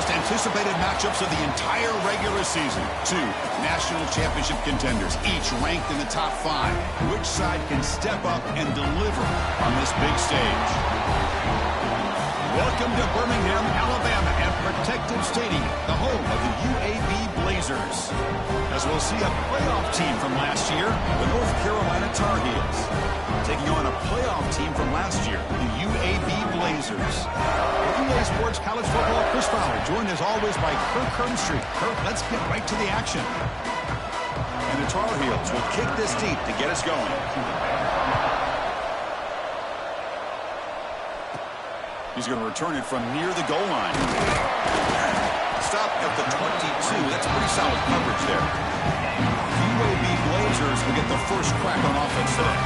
most anticipated matchups of the entire regular season. Two national championship contenders, each ranked in the top 5. Which side can step up and deliver on this big stage? Welcome to Birmingham, Alabama, and Protective Stadium, the home of the UAB Blazers. As we'll see a playoff team from last year, the North Carolina Tar Heels, taking on a playoff team from last year, the UAB Blazers. EA Sports College Football, Chris Fowler, joined as always by Kirk Hermstreet. Kirk, let's get right to the action. And the Tar Heels will kick this deep to get us going. He's going to return it from near the goal line. Stop at the 22. That's pretty solid coverage there. UAB Blazers will get the first crack on offense today.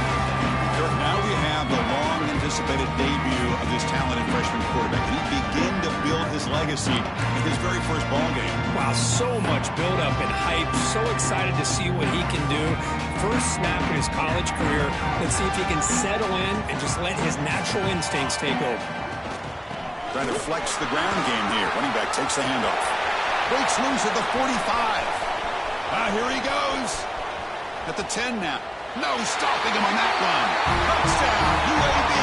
Now we have the long-anticipated debut of this talented freshman quarterback. Can he begin to build his legacy in his very first ball game? Wow, so much build-up and hype. So excited to see what he can do. First snap in his college career. Let's see if he can settle in and just let his natural instincts take over. Trying to flex the ground game here. Running back takes the handoff. Breaks loose at the 45. Here he goes. At the 10 now. No stopping him on that run. Touchdown, UAB.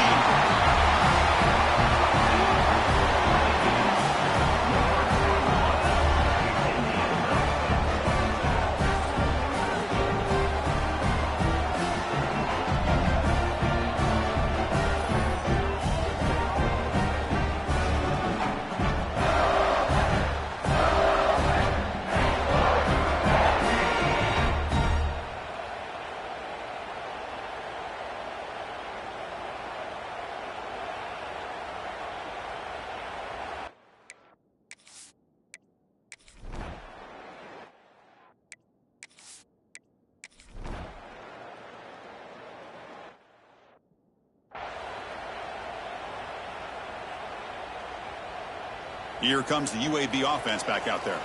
Here comes the UAB offense back out there.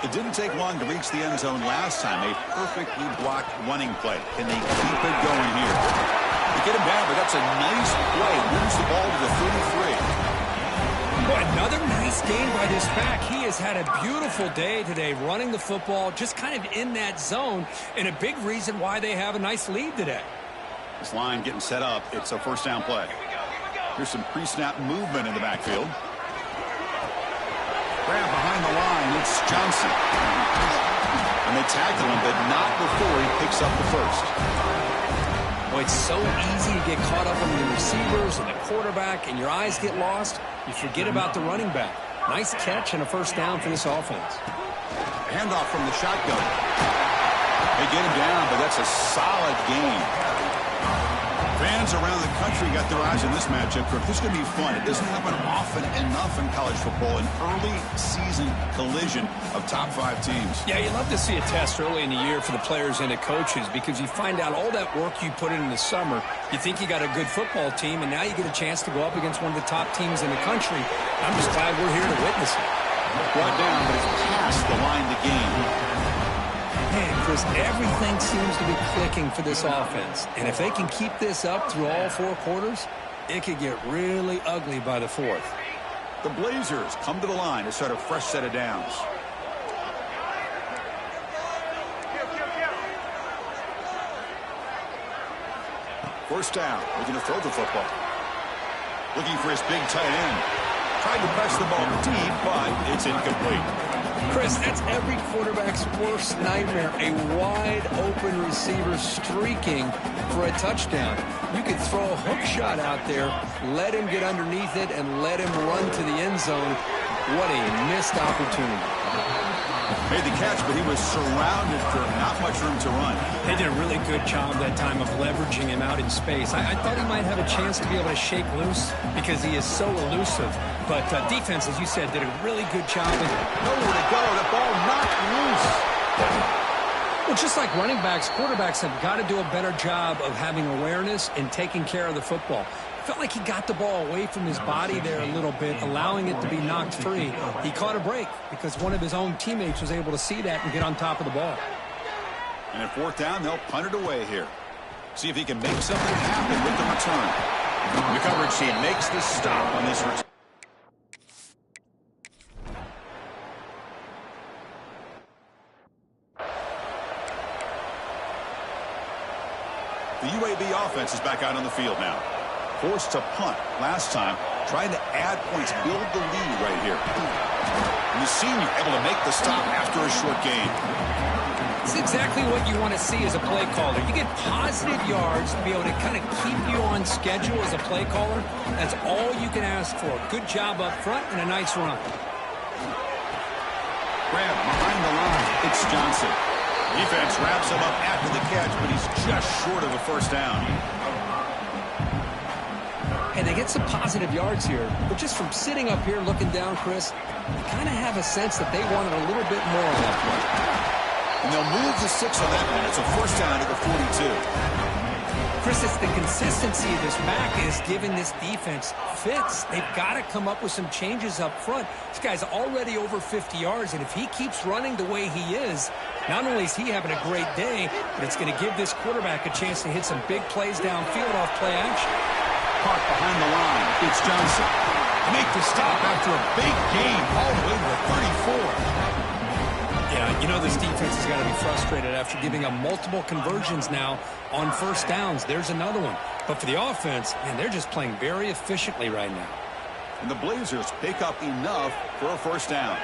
It didn't take long to reach the end zone last time. A perfectly blocked running play. Can they keep it going here? They get him down, but that's a nice play. Moves the ball to the 33. Boy, another nice gain by this back. He has had a beautiful day today running the football, just kind of in that zone, and a big reason why they have a nice lead today. This line getting set up. It's a first down play. Here's some pre-snap movement in the backfield. Grab behind the line, it's Johnson. And they tackle him, but not before he picks up the first. Well, it's so easy to get caught up on the receivers and the quarterback, and your eyes get lost. You forget about the running back. Nice catch and a first down for this offense. Handoff from the shotgun. They get him down, but that's a solid gain. Fans around the country got their eyes on this matchup. This is going to be fun. It doesn't happen often enough in college football. An early season collision of top 5 teams. Yeah, you love to see a test early in the year for the players and the coaches because you find out all that work you put in the summer. You think you got a good football team, and now you get a chance to go up against one of the top teams in the country. I'm just glad we're here to witness it. Brought down, but it's past the line to gain. Man, Chris, everything seems to be clicking for this offense. And if they can keep this up through all 4 quarters, it could get really ugly by the 4th. The Blazers come to the line to start a fresh set of downs. First down, looking to throw the football. Looking for his big tight end. Tried to press the ball deep, but it's incomplete. Chris, that's every quarterback's worst nightmare. A wide-open receiver streaking for a touchdown. You could throw a hook shot out there, let him get underneath it, and let him run to the end zone. What a missed opportunity. Made the catch, but he was surrounded for not much room to run. They did a really good job that time of leveraging him out in space. I thought he might have a chance to be able to shake loose because he is so elusive. But defense, as you said, did a really good job. Nowhere to go. The ball knocked loose. Well, just like running backs, quarterbacks have got to do a better job of having awareness and taking care of the football. Felt like he got the ball away from his body there a little bit, allowing it to be knocked free. He caught a break because one of his own teammates was able to see that and get on top of the ball. And at 4th down, they'll punt it away here. See if he can make something happen with the return. The coverage team makes the stop on this return. The UAB offense is back out on the field now. Forced to punt last time, trying to add points, build the lead right here. And the senior able to make the stop after a short gain. It's exactly what you want to see as a play caller. You get positive yards to be able to kind of keep you on schedule as a play caller. That's all you can ask for. Good job up front and a nice run. Grab behind the line. It's Johnson. Defense wraps him up after the catch, but he's just short of a first down. And they get some positive yards here, but just from sitting up here looking down, Chris, you kind of have a sense that they wanted a little bit more on that play. And they'll move the 6 on that one. It's a first down at the 42. Chris, it's the consistency of this back is giving this defense fits. They've got to come up with some changes up front. This guy's already over 50 yards, and if he keeps running the way he is, not only is he having a great day, but it's going to give this quarterback a chance to hit some big plays downfield off play action. Caught behind the line. It's Johnson. Make the stop after a big gain all the way to the 34. Yeah, you know this defense has got to be frustrated after giving up multiple conversions now on first downs. There's another one. But for the offense, man, they're just playing very efficiently right now. And the Blazers pick up enough for a first down.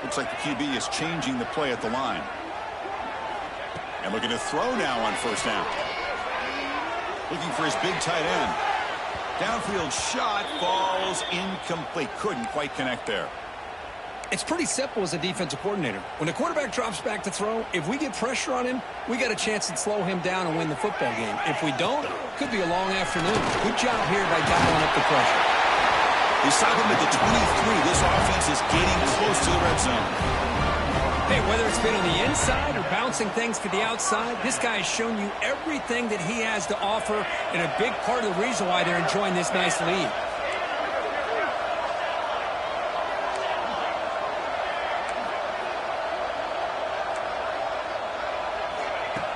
Looks like the QB is changing the play at the line. And looking to throw now on first down. Looking for his big tight end. Downfield shot falls incomplete. Couldn't quite connect there. It's pretty simple as a defensive coordinator. When the quarterback drops back to throw, if we get pressure on him, we got a chance to slow him down and win the football game. If we don't, it could be a long afternoon. Good job here by dialing up the pressure. They stop him at the 23. This offense is getting close to the red zone. Hey, whether it's been on the inside or bouncing things to the outside, this guy has shown you everything that he has to offer, and a big part of the reason why they're enjoying this nice lead.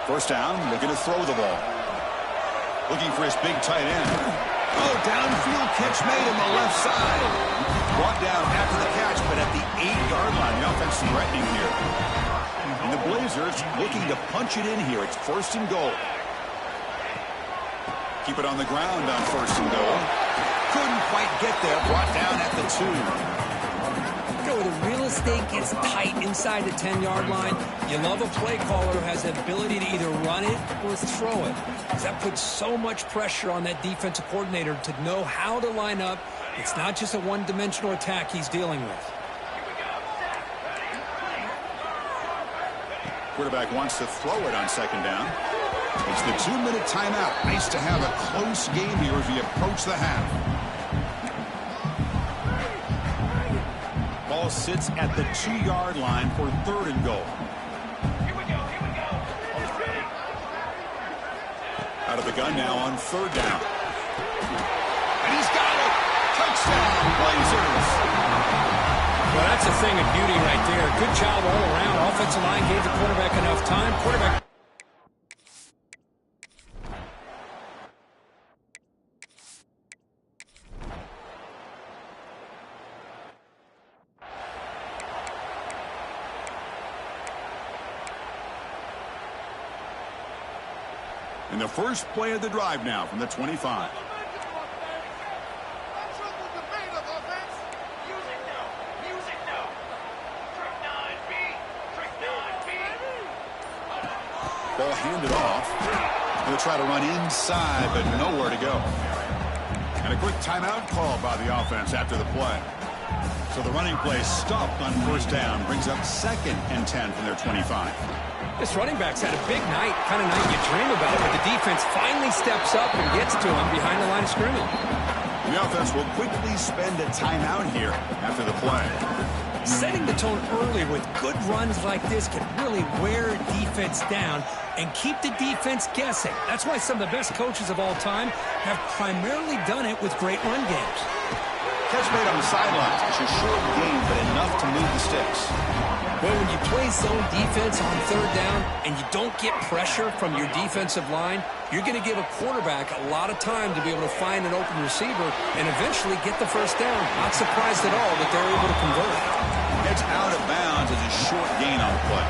First down, looking to throw the ball. Looking for his big tight end. Oh, downfield catch made on the left side. Brought down after the catch, but at the 8-yard line, the offense threatening here. And the Blazers looking to punch it in here. It's first and goal. Keep it on the ground on first and goal. Couldn't quite get there. Brought down at the 2. You know, the real estate gets tight inside the 10-yard line. You love a play caller who has the ability to either run it or throw it. Because that puts so much pressure on that defensive coordinator to know how to line up. It's not just a one-dimensional attack he's dealing with. Quarterback wants to throw it on second down. It's the 2-minute timeout. Nice to have a close game here as we approach the half. Ball sits at the 2-yard line for third and goal. Out of the gun now on third down. And he's got it. Touchdown, Blazers. Well, that's a thing of beauty right there. Good job all around. Offensive line gave the quarterback enough time. Quarterback. And the first play of the drive now from the 25. Ball handed off. They'll try to run inside, but nowhere to go. And a quick timeout called by the offense after the play. So the running play stopped on first down. Brings up 2nd and 10 from their 25. This running back's had a big night, kind of night you dream about, but the defense finally steps up and gets to him behind the line of scrimmage. The offense will quickly spend a timeout here after the play. Setting the tone early with good runs like this can really wear defense down and keep the defense guessing. That's why some of the best coaches of all time have primarily done it with great run games. Catch made on the sidelines. It's a short game, but enough to move the sticks. Well, when you play zone defense on third down and you don't get pressure from your defensive line, you're going to give a quarterback a lot of time to be able to find an open receiver and eventually get the first down. Not surprised at all that they're able to convert. It's out of bounds as a short gain on the play.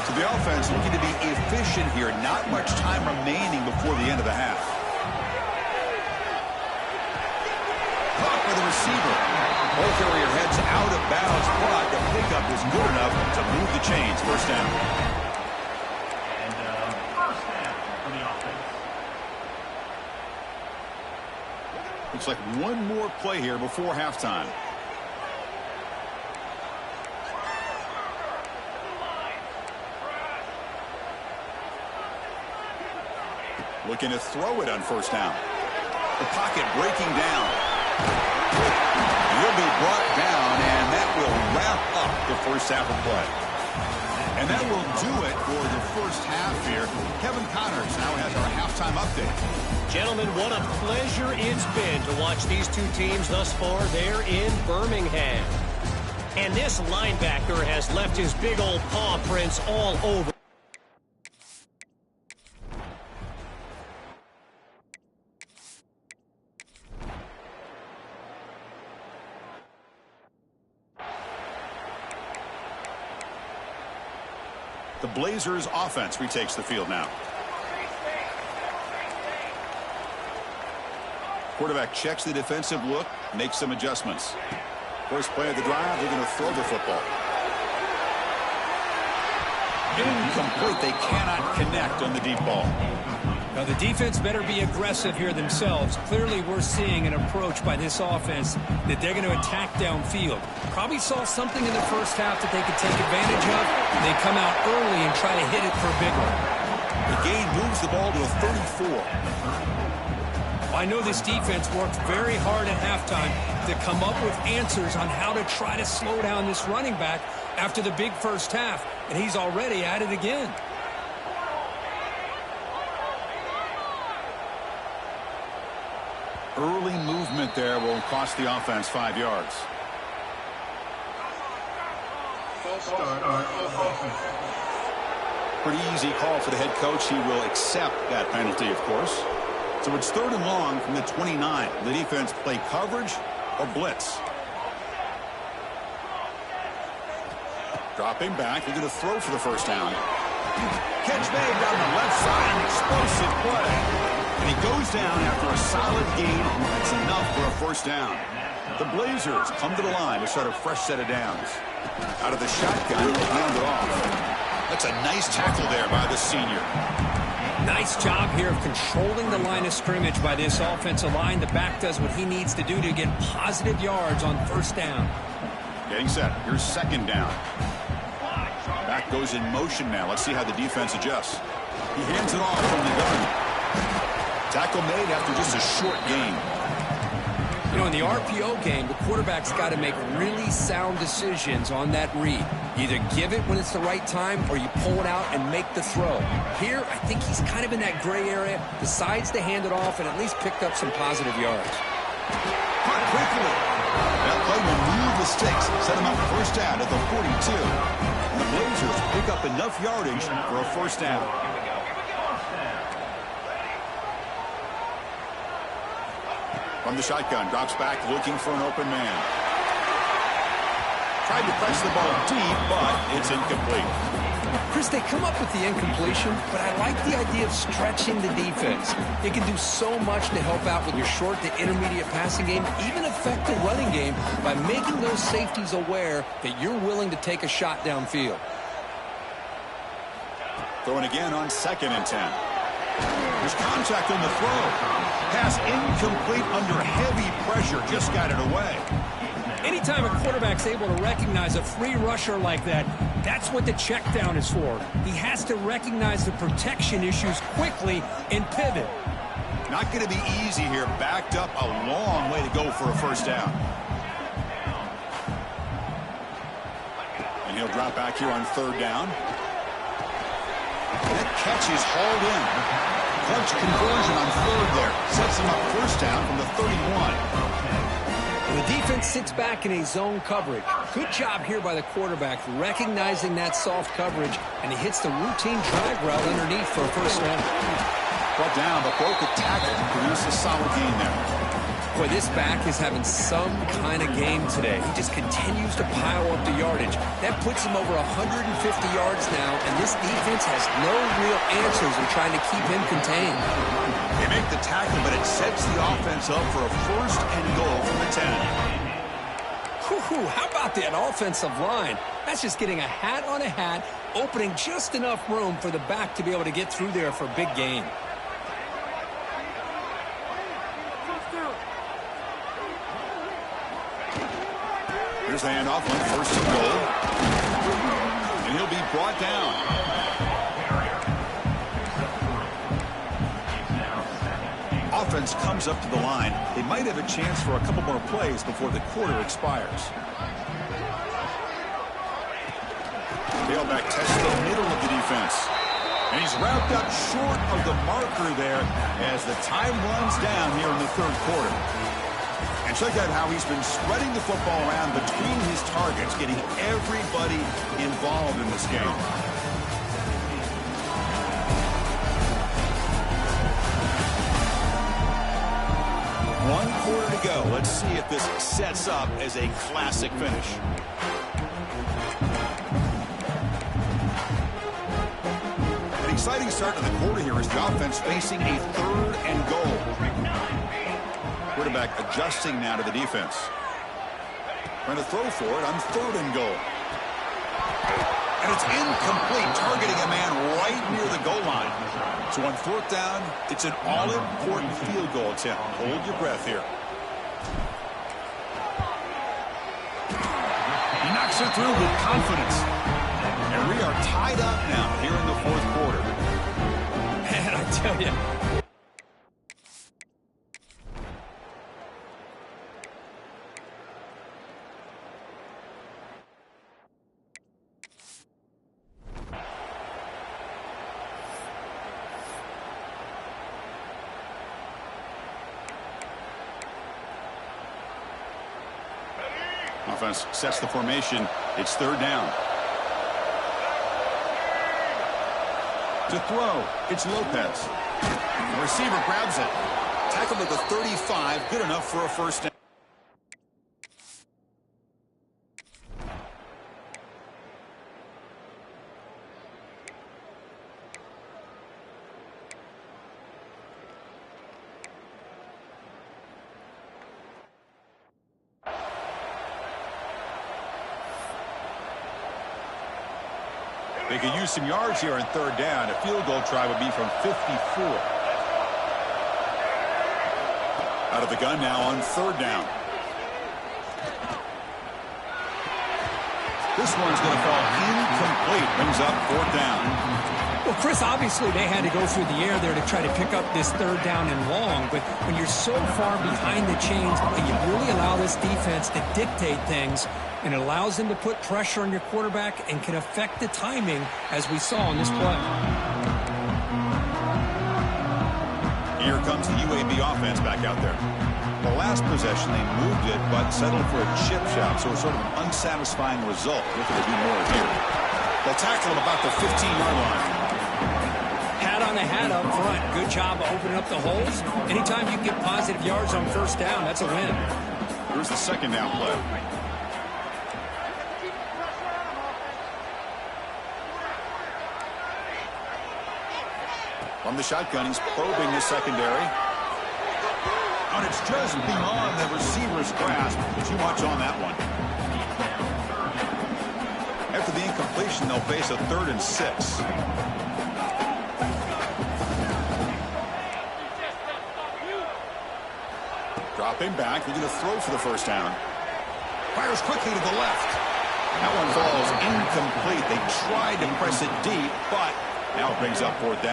So the offense looking to be efficient here. Not much time remaining before the end of the half. Caught by the receiver. Ball carrier heads out of bounds, but the pickup is good enough to move the chains. First down. And first down for the offense. Looks like one more play here before halftime. Looking to throw it on first down. The pocket breaking down. He'll be brought down, and that will wrap up the first half of play. And that will do it for the first half here. Kevin Connors now has our halftime update. Gentlemen, what a pleasure it's been to watch these two teams thus far there in Birmingham. And this linebacker has left his big old paw prints all over. The Blazers offense retakes the field now. Quarterback checks the defensive look, makes some adjustments. First play of the drive, they're going to throw the football. Incomplete. They cannot connect on the deep ball. Now, the defense better be aggressive here themselves. Clearly, we're seeing an approach by this offense that they're going to attack downfield. Probably saw something in the first half that they could take advantage of. They come out early and try to hit it for a big one. The gain moves the ball to a 34. I know this defense worked very hard at halftime to come up with answers on how to try to slow down this running back after the big first half, and he's already at it again. Early movement there will cost the offense 5 yards. Pretty easy call for the head coach. He will accept that penalty, of course. So it's 3rd and long from the 29. The defense play coverage or blitz. Dropping back. They're going to throw for the first down. Catch made down the left side. An explosive play. And he goes down after a solid gain. That's enough for a first down. The Blazers come to the line to start a fresh set of downs. Out of the shotgun, they hand it off. That's a nice tackle there by the senior. Nice job here of controlling the line of scrimmage by this offensive line. The back does what he needs to do to get positive yards on first down. Getting set. Here's second down. Back goes in motion now. Let's see how the defense adjusts. He hands it off from the gun. Tackle made after just a short gain. You know, in the RPO game, the quarterback's got to make really sound decisions on that read. Either give it when it's the right time or you pull it out and make the throw. Here, I think he's kind of in that gray area, decides to hand it off and at least picked up some positive yards. Caught quickly. That play will move the sticks, set him up first down at the 42. And the Blazers pick up enough yardage for a first down. From the shotgun, drops back looking for an open man. Tried to press the ball deep, but it's incomplete. Chris, they come up with the incompletion, but I like the idea of stretching the defense. It can do so much to help out with your short to intermediate passing game, even affect the running game by making those safeties aware that you're willing to take a shot downfield. Throwing again on 2nd and 10. There's contact on the throw. Pass incomplete under heavy pressure. Just got it away. Anytime a quarterback's able to recognize a free rusher like that, that's what the check down is for. He has to recognize the protection issues quickly and pivot. Not going to be easy here. Backed up a long way to go for a first down. And he'll drop back here on 3rd down. That catch is hauled in. Clutch conversion on 3rd there. Sets him up first down from the 31. And the defense sits back in a zone coverage. Good job here by the quarterback recognizing that soft coverage, and he hits the routine drag route underneath for a first down. Brought down, but broke a tackle to produce a solid gain there. Boy, this back is having some kind of game today. He just continues to pile up the yardage. That puts him over 150 yards now, and this defense has no real answers in trying to keep him contained. They make the tackle, but it sets the offense up for a first and goal from the 10. Whew, how about that offensive line? That's just getting a hat on a hat, opening just enough room for the back to be able to get through there for a big gain. Here's the handoff on first and goal. And he'll be brought down. Offense comes up to the line. They might have a chance for a couple more plays before the quarter expires. Tailback tests the middle of the defense. And he's wrapped up short of the marker there as the time runs down here in the third quarter. And check out how he's been spreading the football around between his targets, getting everybody involved in this game. One quarter to go. Let's see if this sets up as a classic finish. An exciting start to the quarter here as the offense facing a third and goal. Quarterback adjusting now to the defense. Trying to throw for it on third and goal. And it's incomplete, targeting a man right near the goal line. So on fourth down, it's an all-important field goal attempt. Hold your breath here. He knocks it through with confidence. And we are tied up now here in the fourth quarter. Man, I tell you. Offense sets the formation. It's third down. To throw, it's Lopez. The receiver grabs it. Tackled at the 35, good enough for a first down. They could use some yards here on third down. A field goal try would be from 54. Out of the gun now on third down. This one's going to fall incomplete. Brings up fourth down. Well, Chris, obviously they had to go through the air there to try to pick up this third down and long. But when you're so far behind the chains, you really allow this defense to dictate things. And it allows them to put pressure on your quarterback and can affect the timing, as we saw in this play. Here comes the UAB offense back out there. The last possession, they moved it, but settled for a chip shot, so it's sort of an unsatisfying result. Looking to do more here. They'll tackle him about the 15-yard line. Hat on the hat up front. Good job of opening up the holes. Anytime you get positive yards on first down, that's a win. Here's the second down play. From the shotgun, he's probing the secondary. And it's just beyond the receiver's grasp. Too much on that one. After the incompletion, they'll face a 3rd and 6. Dropping back, looking to throw for the first down. Fires quickly to the left. That one falls incomplete. They tried to press it deep, but now it brings up fourth down.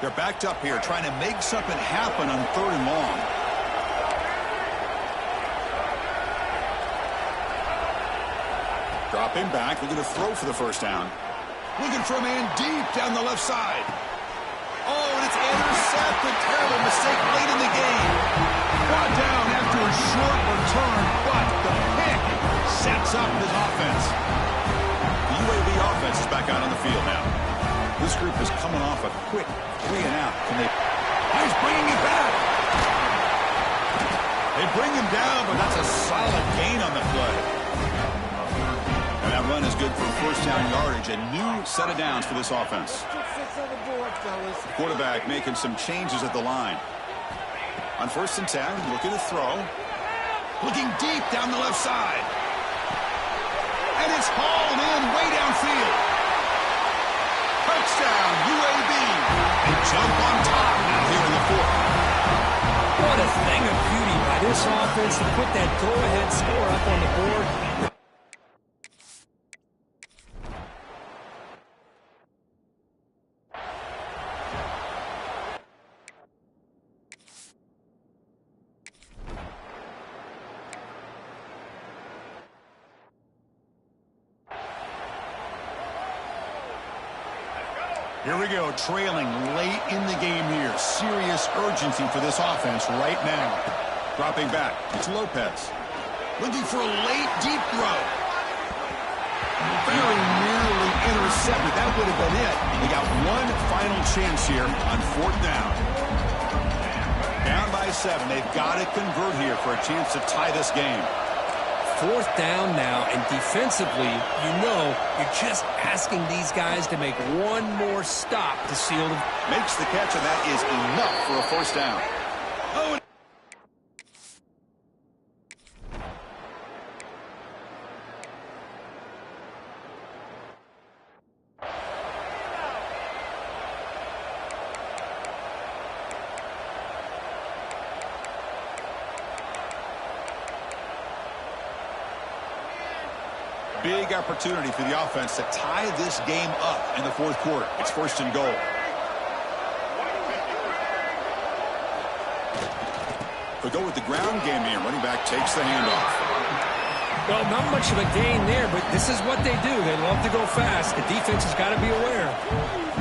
They're backed up here, trying to make something happen on 3rd and long. Dropping back, looking to throw for the first down. Looking for a man deep down the left side. Oh, and it's intercept. A terrible mistake late in the game. Brought down after a short return, but the pick sets up his offense. The UAB offense is back out on the field now. This group is coming off a quick 3 and out. Can they? He's bringing it back. They bring him down, but that's a solid gain on the play. And that run is good for first down yardage. A new set of downs for this offense. The quarterback making some changes at the line. On 1st and 10, looking to throw. Looking deep down the left side. And it's hauled in way downfield. Touchdown, UAB. They jump on top now here in the 4th. What a thing of beauty by this offense to put that go-ahead score up on the board. Here we go, trailing late in the game here. Serious urgency for this offense right now. Dropping back, it's Lopez. Looking for a late, deep throw. Very nearly intercepted. That would have been it. They got one final chance here on 4th down. Down by 7. They've got to convert here for a chance to tie this game. 4th down now, and defensively, you're just asking these guys to make one more stop to seal the... Makes the catch, and that is enough for a 1st down. Oh, big opportunity for the offense to tie this game up in the 4th quarter. It's 1st and goal. They'll go with the ground game here. Running back takes the handoff. Well, not much of a gain there, but this is what they do. They love to go fast. The defense has got to be aware.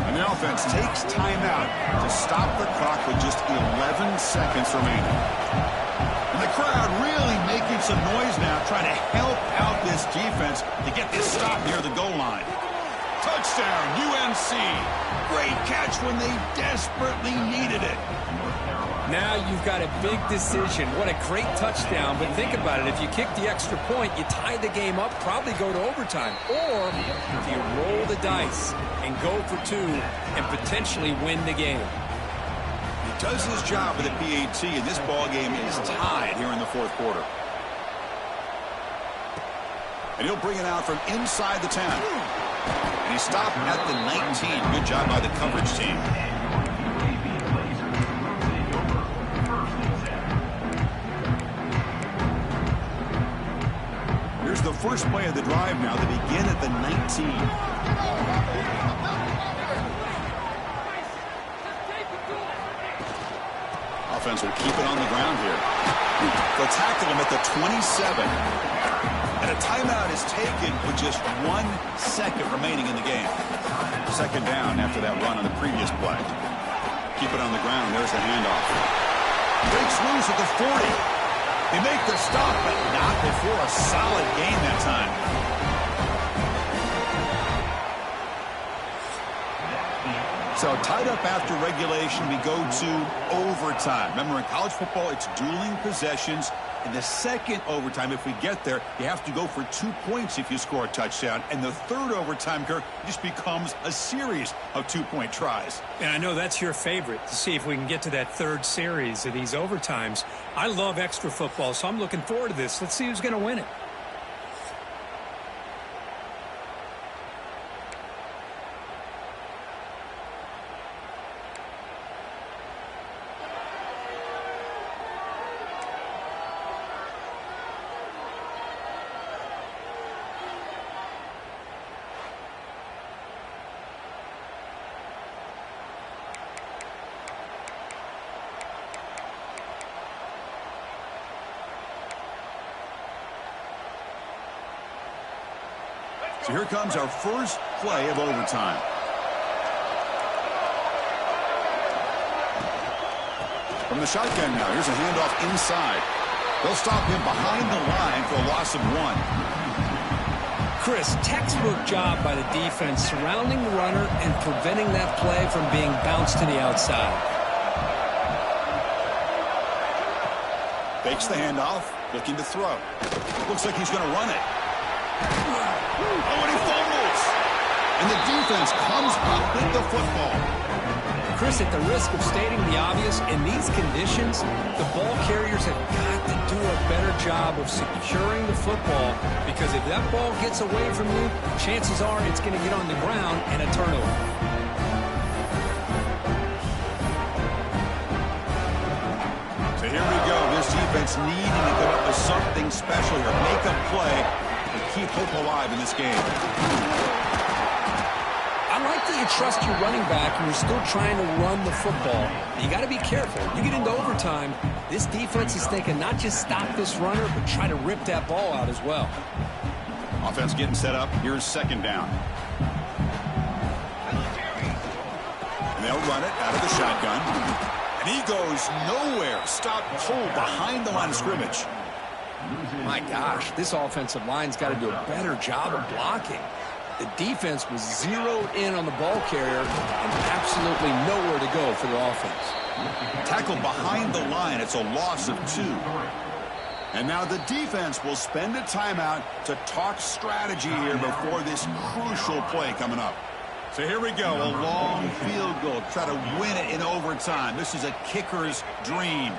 And the offense takes timeout to stop the clock with just 11 seconds remaining. And the crowd really making some noise now, trying to help out this defense to get this stop near the goal line. Touchdown, UNC. Great catch when they desperately needed it. Now you've got a big decision. What a great touchdown, but think about it. If you kick the extra point, you tie the game up, probably go to overtime. Or if you roll the dice and go for 2 and potentially win the game. He does his job with the PAT, and this ball game is tied here in the 4th quarter. And he'll bring it out from inside the 10. And he stopped at the 19. Good job by the coverage team. Here's the first play of the drive now. They begin at the 19. Offense will keep it on the ground here. They'll tackle him at the 27. And a timeout is taken with just 1 second remaining in the game. 2nd down after that run on the previous play. Keep it on the ground. There's the handoff. Breaks loose at the 40. They make the stop, but not before a solid gain that time. So tied up after regulation, we go to overtime. Remember, in college football, it's dueling possessions. In the 2nd overtime, if we get there, you have to go for 2 points if you score a touchdown. And the 3rd overtime, Kirk, just becomes a series of 2-point tries. And I know that's your favorite, to see if we can get to that 3rd series of these overtimes. I love extra football, so I'm looking forward to this. Let's see who's going to win it. So here comes our first play of overtime. From the shotgun now, here's a handoff inside. They'll stop him behind the line for a loss of 1. Chris, textbook job by the defense surrounding the runner and preventing that play from being bounced to the outside. Fakes the handoff, looking to throw. Looks like he's going to run it. Oh, and he fumbles! And the defense comes up with the football. Chris, at the risk of stating the obvious, in these conditions, the ball carriers have got to do a better job of securing the football, because if that ball gets away from you, chances are it's going to get on the ground and a turnover. So here we go. This defense needing to come up with something special here. Make a play and keep hope alive in this game. I like that you trust your running back and you're still trying to run the football. You got to be careful. You get into overtime, this defense is thinking not just stop this runner, but try to rip that ball out as well. Offense getting set up. Here's second down. And they'll run it out of the shotgun. And he goes nowhere. Stop pulled behind the line of scrimmage. My gosh, this offensive line's got to do a better job of blocking. The defense was zeroed in on the ball carrier and absolutely nowhere to go for the offense. Tackled behind the line. It's a loss of 2. And now the defense will spend a timeout to talk strategy here before this crucial play coming up. So here we go. A long field goal. Try to win it in overtime. This is a kicker's dream.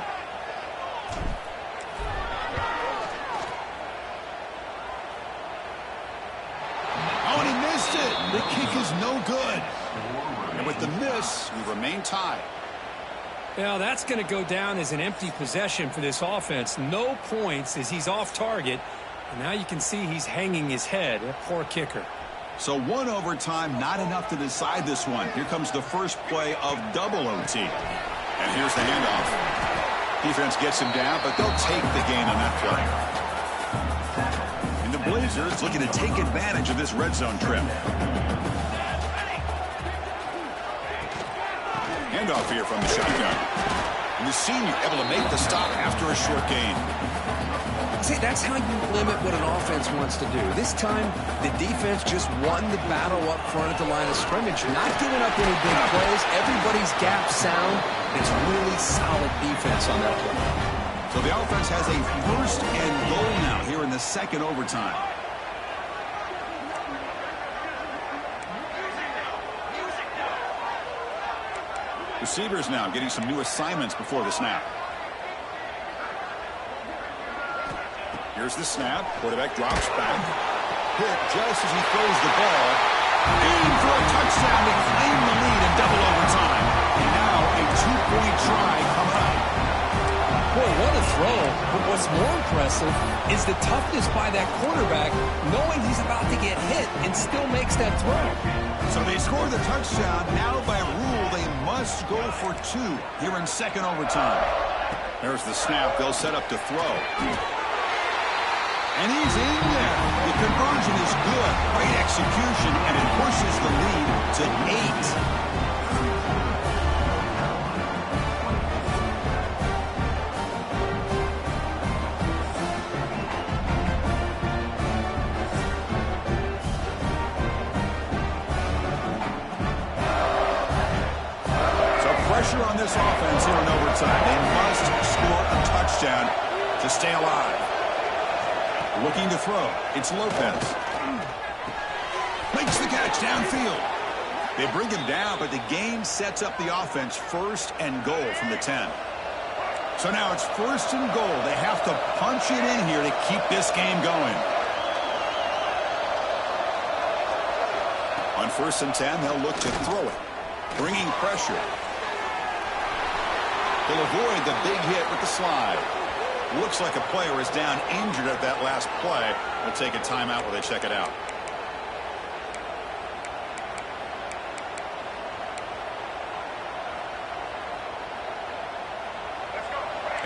Oh, and he missed it. The kick is no good. And with the miss, we remain tied. Well, that's going to go down as an empty possession for this offense. No points as he's off target. And now you can see he's hanging his head. A poor kicker. So 1 overtime, not enough to decide this one. Here comes the first play of double OT. And here's the handoff. Defense gets him down, but they'll take the gain on that play. And the Blazers looking to take advantage of this red zone trip. Handoff here from the shotgun. And the senior able to make the stop after a short gain. See, that's how you limit what an offense wants to do. This time, the defense just won the battle up front at the line of scrimmage, not giving up any big plays. Everybody's gap sound. It's really solid defense on that play. So the offense has a first and goal now here in the second overtime. Receivers now getting some new assignments before the snap. Here's the snap. Quarterback drops back. Hit just as he throws the ball. In for a touchdown to claim the lead in double overtime. And now a 2-point try coming up. Boy, what a throw. But what's more impressive is the toughness by that quarterback, knowing he's about to get hit and still makes that throw. So they score the touchdown. Now by rule, they must go for 2 here in second overtime. There's the snap. They'll set up to throw. And he's in there. The conversion is good. Great execution, and it pushes the lead to 8. So pressure on this offense here in overtime. They must score a touchdown to stay alive. Looking to throw. It's Lopez. Makes the catch downfield. They bring him down, but the game sets up the offense first and goal from the 10. So now it's first and goal. They have to punch it in here to keep this game going. On first and 10, they'll look to throw it. Bringing pressure. They'll avoid the big hit with the slide. Looks like a player is down injured at that last play. They'll take a timeout while they check it out.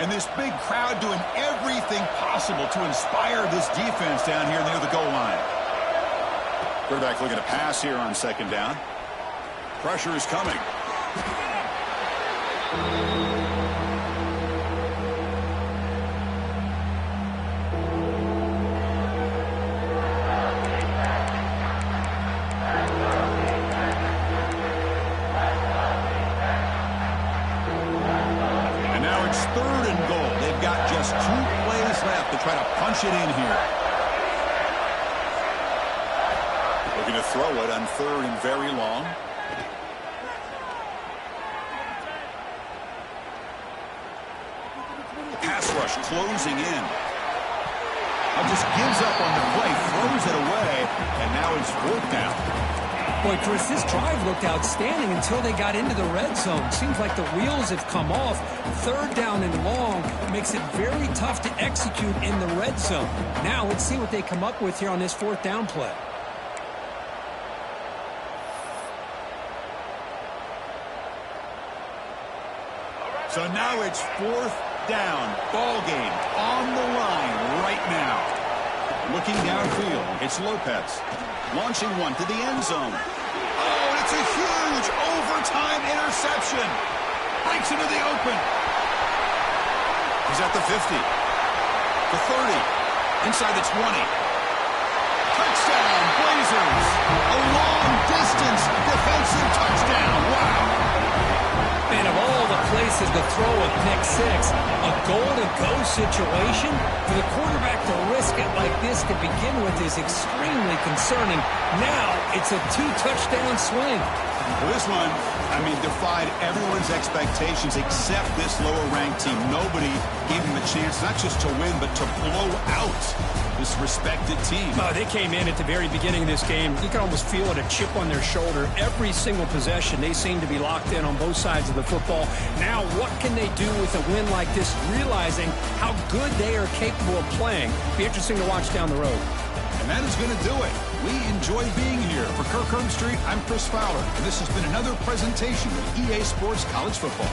And this big crowd doing everything possible to inspire this defense down here near the goal line. Quarterback looking to pass here on second down. Pressure is coming. throw it on 3rd and very long. Pass rush closing in. Just gives up on the play, throws it away, and now it's 4th down. Boy, Chris, this drive looked outstanding until they got into the red zone. Seems like the wheels have come off. 3rd down and long makes it very tough to execute in the red zone. Now let's see what they come up with here on this 4th down play. So now it's 4th down. Ball game on the line right now. Looking downfield, it's Lopez. Launching one to the end zone. Oh, it's a huge overtime interception. Breaks into the open. He's at the 50. The 30. Inside the 20. Touchdown, Blazers. A long-distance defensive touchdown. Wow. And of all the places to throw a pick six, a goal-to-go situation, for the quarterback to risk it like this to begin with is extremely concerning. Now it's a 2-touchdown swing. Well, this one, defied everyone's expectations except this lower-ranked team. Nobody gave him a chance not just to win, but to blow out this respected team. Oh, they came in at the very beginning of this game. You can almost feel it, a chip on their shoulder. Every single possession, they seem to be locked in on both sides of the football. Now, what can they do with a win like this, realizing how good they are capable of playing? Be interesting to watch down the road. And that is going to do it. We enjoy being here. For Kirk Street, I'm Chris Fowler, and this has been another presentation of EA Sports College Football.